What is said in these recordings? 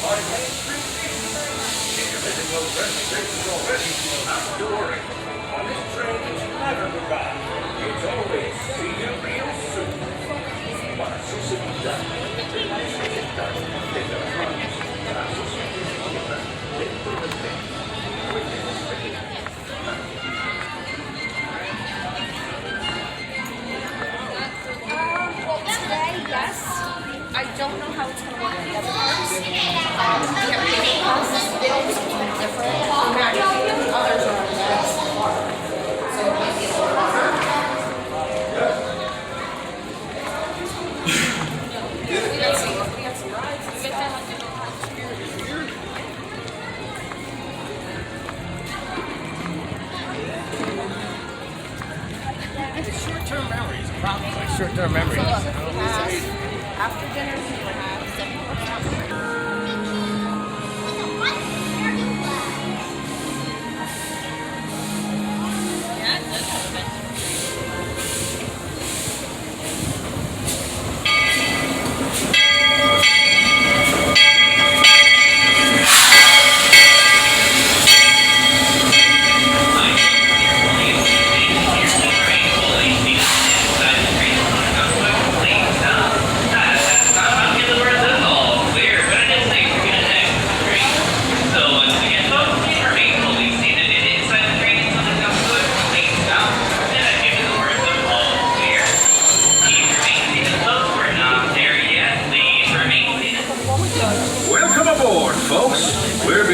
If you're missing those reservations already, not to worry. On this train, it's never goodbye. It's always see you real soon. Para su seguridad, permanezca sentado y mantenga las manos, brazos y piernas dentro del tren. Cuide los pequeños. Well, today, yes. I don't know how it's going to work in the other parts. We have different classes, bills, different. Others are on that. So it might be a little harder. We got some rides. We get that Short-term memories, probably. Short-term memories. after dinner, we will have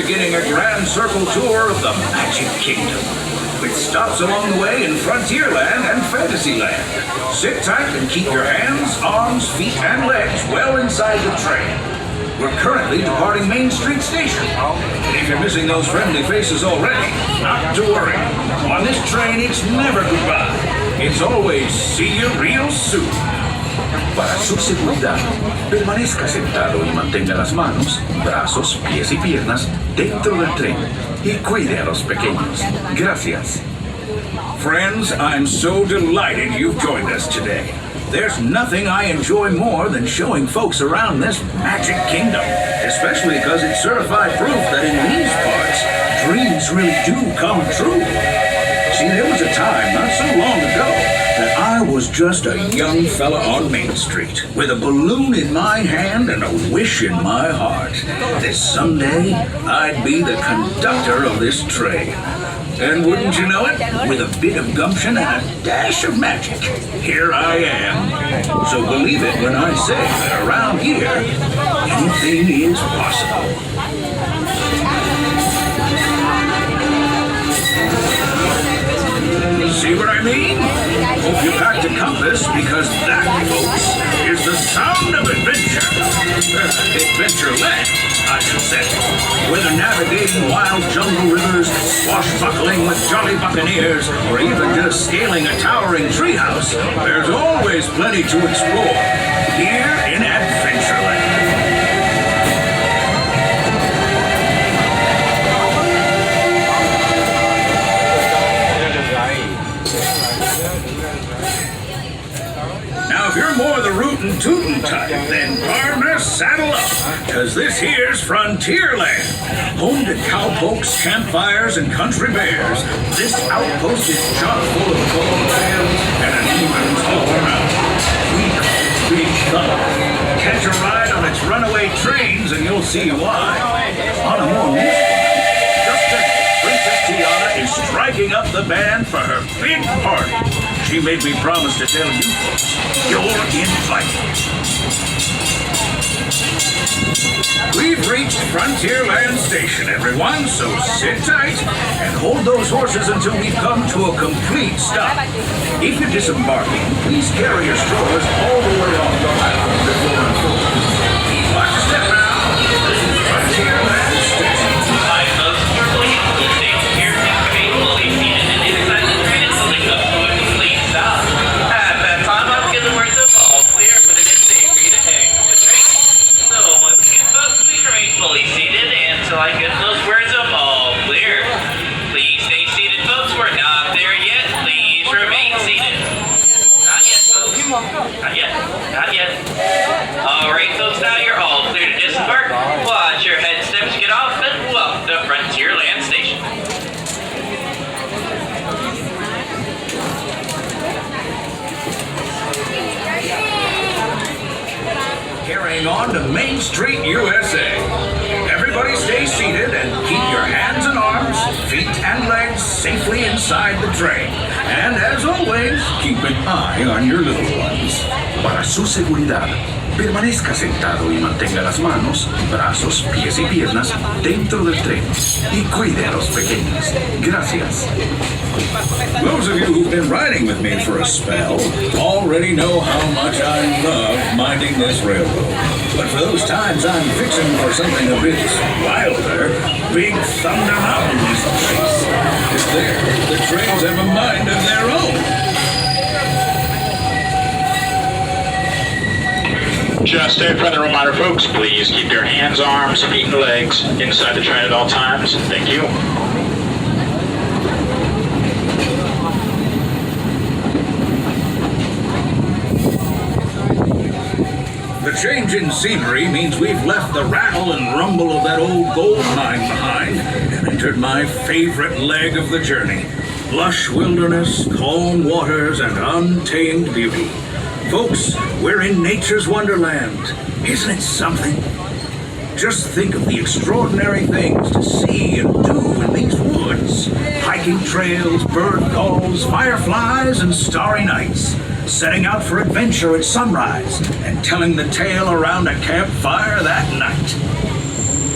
beginning a grand circle tour of the Magic Kingdom, with stops along the way in Frontierland and Fantasyland. Sit tight and keep your hands, arms, feet, and legs well inside the train. We're currently departing Main Street Station. And if you're missing those friendly faces already, not to worry. On this train, it's never goodbye. It's always see you real soon. Para su seguridad, permanezca sentado y mantenga las manos, brazos, pies y piernas dentro del tren y cuide a los pequeños. Gracias. Friends, I'm so delighted you've joined us today. There's nothing I enjoy more than showing folks around this Magic Kingdom, especially because it's certified proof that in these parts, dreams really do come true. See, there was a time not so long ago that I was just a young fella on Main Street with a balloon in my hand and a wish in my heart that someday I'd be the conductor of this train. And wouldn't you know it, with a bit of gumption and a dash of magic, here I am. So believe it when I say that around here, anything is possible. See what I mean? Hope you packed a compass, because that, folks, is the sound of adventure. Adventureland, I should say. Whether navigating wild jungle rivers, swashbuckling with jolly buccaneers, or even just scaling a towering treehouse, there's always plenty to explore here in Adventureland. Now, if you're more the rootin' tootin' type, then partner, saddle up, because this here's Frontierland. Home to cowpokes, campfires, and country bears, this outpost is chock full of cold tales and an even taller mountain. We call it Big Thunder. Catch a ride on its runaway trains and you'll see why. On a more musical note, just a Princess Tiana is striking up the band for her big party. She made me promise to tell you folks, you're invited. We've reached Frontierland Station, everyone, so sit tight and hold those horses until we've come to a complete stop. If you're disembarking, please carry your strollers all the way off the platform before unfolding. Watch your step now. This is Frontierland Station. Hi, folks. We're going into the station here. Faithfully seated and inside the train is holding up to a complete stop. At that time, I'll give the words of all clear, but it is safe for you to exit the train. So, once again, folks, please remain fully seated until I give those words of all clear. Please stay seated, folks. We're not there yet. Please remain seated. Not yet, folks. Not yet. Not yet. All right, folks. Now you're all clear to disembark. Watch your head steps get off and welcome to Frontierland Station. Carrying on to Main Street, USA. Everybody stay seated and keep your hands and arms, feet and legs safely inside the train. And as always, keep an eye on your little ones. Para su seguridad, permanezca sentado y mantenga las manos, brazos, pies y piernas dentro del tren. Y cuide a los pequeños. Gracias. Those of you who've been riding with me for a spell already know how much I love minding this railroad. But for those times I'm fixing for something a bit wilder, Big Thunder Mountain is the place. It's there. The trains have a mind of their own. Just a friendly reminder, folks, please keep your hands, arms, feet, and legs inside the train at all times. Thank you. The change in scenery means we've left the rattle and rumble of that old gold mine behind and entered my favorite leg of the journey. Lush wilderness, calm waters, and untamed beauty. Folks, we're in nature's wonderland. Isn't it something? Just think of the extraordinary things to see and do in these woods. Hiking trails, bird calls, fireflies, and starry nights. Setting out for adventure at sunrise and telling the tale around a campfire that night.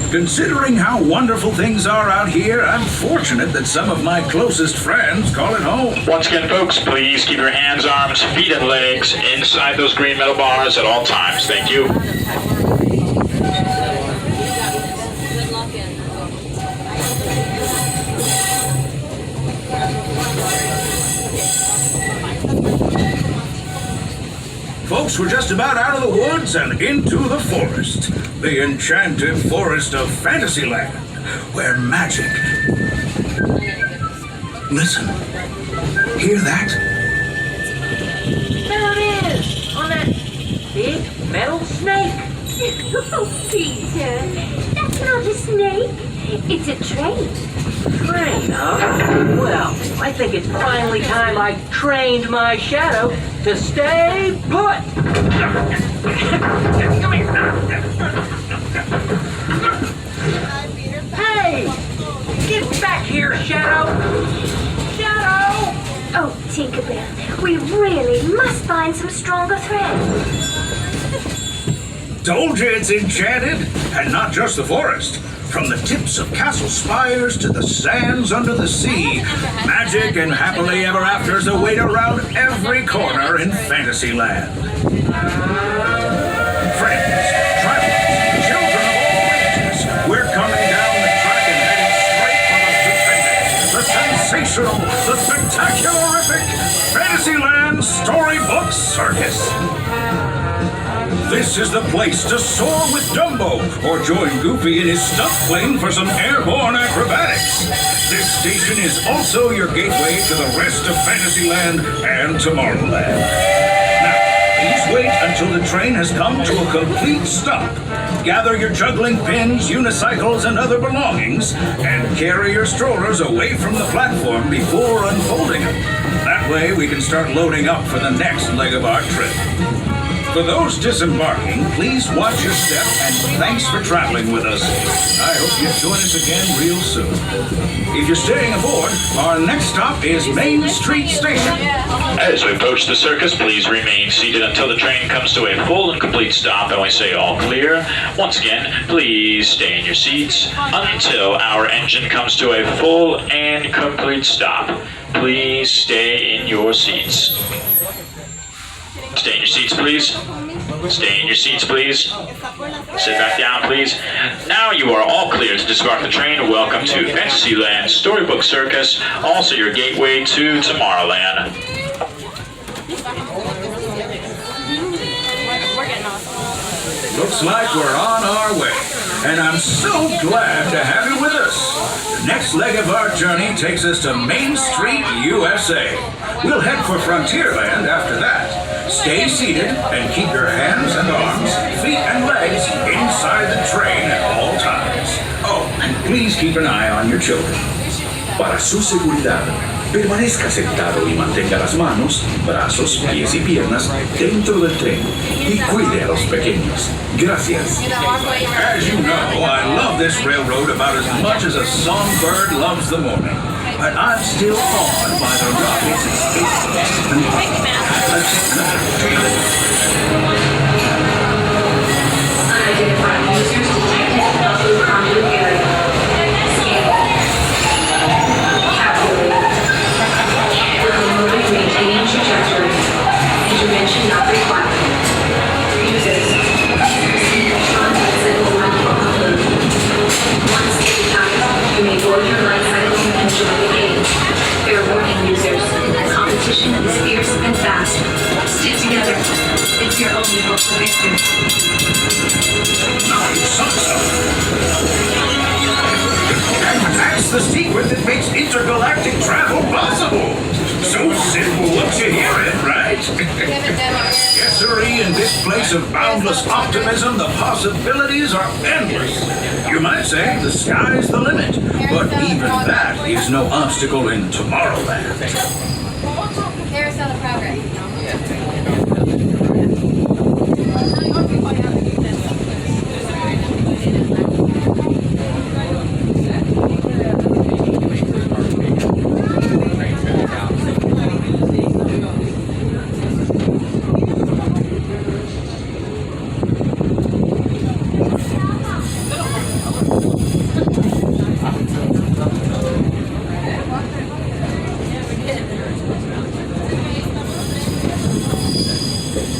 Considering how wonderful things are out here, I'm fortunate that some of my closest friends call it home. Once again, folks, please keep your hands, arms, feet, and legs inside those green metal bars at all times. Thank you. Folks, we're just about out of the woods and into the forest. The enchanted forest of Fantasyland, where magic... Listen. Hear that? There it is! On that big metal snake! Oh, Peter, that's not a snake. It's a train. Train, huh? Well, I think it's finally time I trained my shadow to stay put! Hey! Get back here, Shadow! Shadow! Oh, Tinkerbell, we really must find some stronger thread. Told you it's enchanted, and not just the forest. From the tips of castle spires to the sands under the sea, magic and happily ever afters await around every corner in Fantasyland. Friends, travelers, children of all ages, we're coming down the track and heading straight for the stupendous, the sensational, the spectacularific Fantasyland Storybook Circus. This is the place to soar with Dumbo or join Goofy in his stunt plane for some airborne acrobatics. This station is also your gateway to the rest of Fantasyland and Tomorrowland. Now, please wait until the train has come to a complete stop. Gather your juggling pins, unicycles, and other belongings, and carry your strollers away from the platform before unfolding them. That way we can start loading up for the next leg of our trip. For those disembarking, please watch your step and thanks for traveling with us. I hope you join us again real soon. If you're staying aboard, our next stop is Main Street Station. As we approach the circus, please remain seated until the train comes to a full and complete stop and we say all clear. Once again, please stay in your seats until our engine comes to a full and complete stop. Please stay in your seats. Stay in your seats, please. Stay in your seats, please. Sit back down, please. Now you are all clear to disembark the train. Welcome to Fantasyland Storybook Circus, also your gateway to Tomorrowland. Looks like we're on our way, and I'm so glad to have you with us. The next leg of our journey takes us to Main Street, USA. We'll head for Frontierland after that. Stay seated and keep your hands and arms, feet and legs inside the train at all times. Oh, and please keep an eye on your children. Para su seguridad, permanezca sentado y mantenga las manos, brazos, pies y piernas dentro del tren y cuide a los pequeños. Gracias. As you know, I love this railroad about as much as a songbird loves the morning. But I'm still awed by the rockets and spaceships and unidentified users detected in the blue conduit area. Scan. Calculate. Locomotive maintaining trajectory. Intervention not required. Users. Contents and conclude. Once digitized, you may board your life cycle and join the game. Fair warning, users. Competition is fierce and fast. Stick together. It's your only hope for victory. And that's the secret that makes intergalactic travel possible. So simple once you hear it, right? Yes, sirree, in this place of boundless optimism, the possibilities are endless. You might say the sky's the limit, but even that is no obstacle in Tomorrowland. Carousel of progress.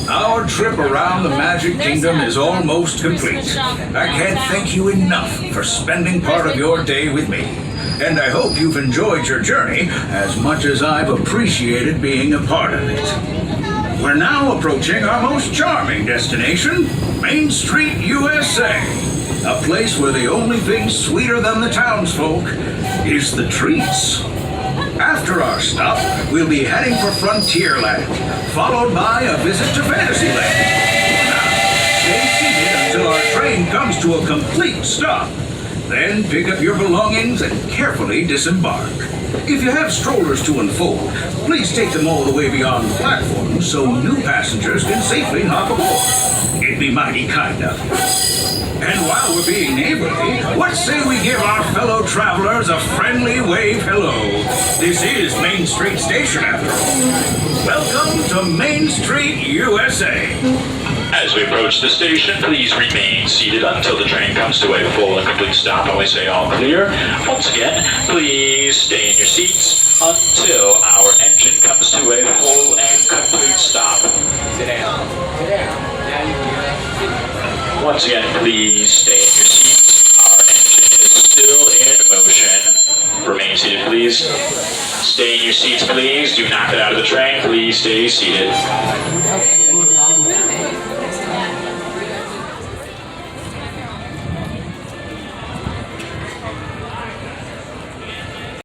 Our trip around the Magic Kingdom is almost complete. I can't thank you enough for spending part of your day with me. And I hope you've enjoyed your journey as much as I've appreciated being a part of it. We're now approaching our most charming destination, Main Street, USA. A place where the only thing sweeter than the townsfolk is the treats. After our stop, we'll be heading for Frontierland, followed by a visit to Fantasyland. Now, stay seated until our train comes to a complete stop. Then pick up your belongings and carefully disembark. If you have strollers to unfold, please take them all the way beyond the platform so new passengers can safely hop aboard. It'd be mighty kind of you. And while we're being neighborly, what say we give our fellow travelers a friendly wave hello? This is Main Street Station, after all. Welcome to Main Street, USA. As we approach the station, please remain seated until the train comes to a full and complete stop and we say all clear. Once again, please stay in your seats until our engine comes to a full and complete stop. Sit down. Sit down. Now you can Once again, please stay in your seats. Our engine is still in motion. Remain seated, please. Stay in your seats, please. Do not get out of the train. Please stay seated.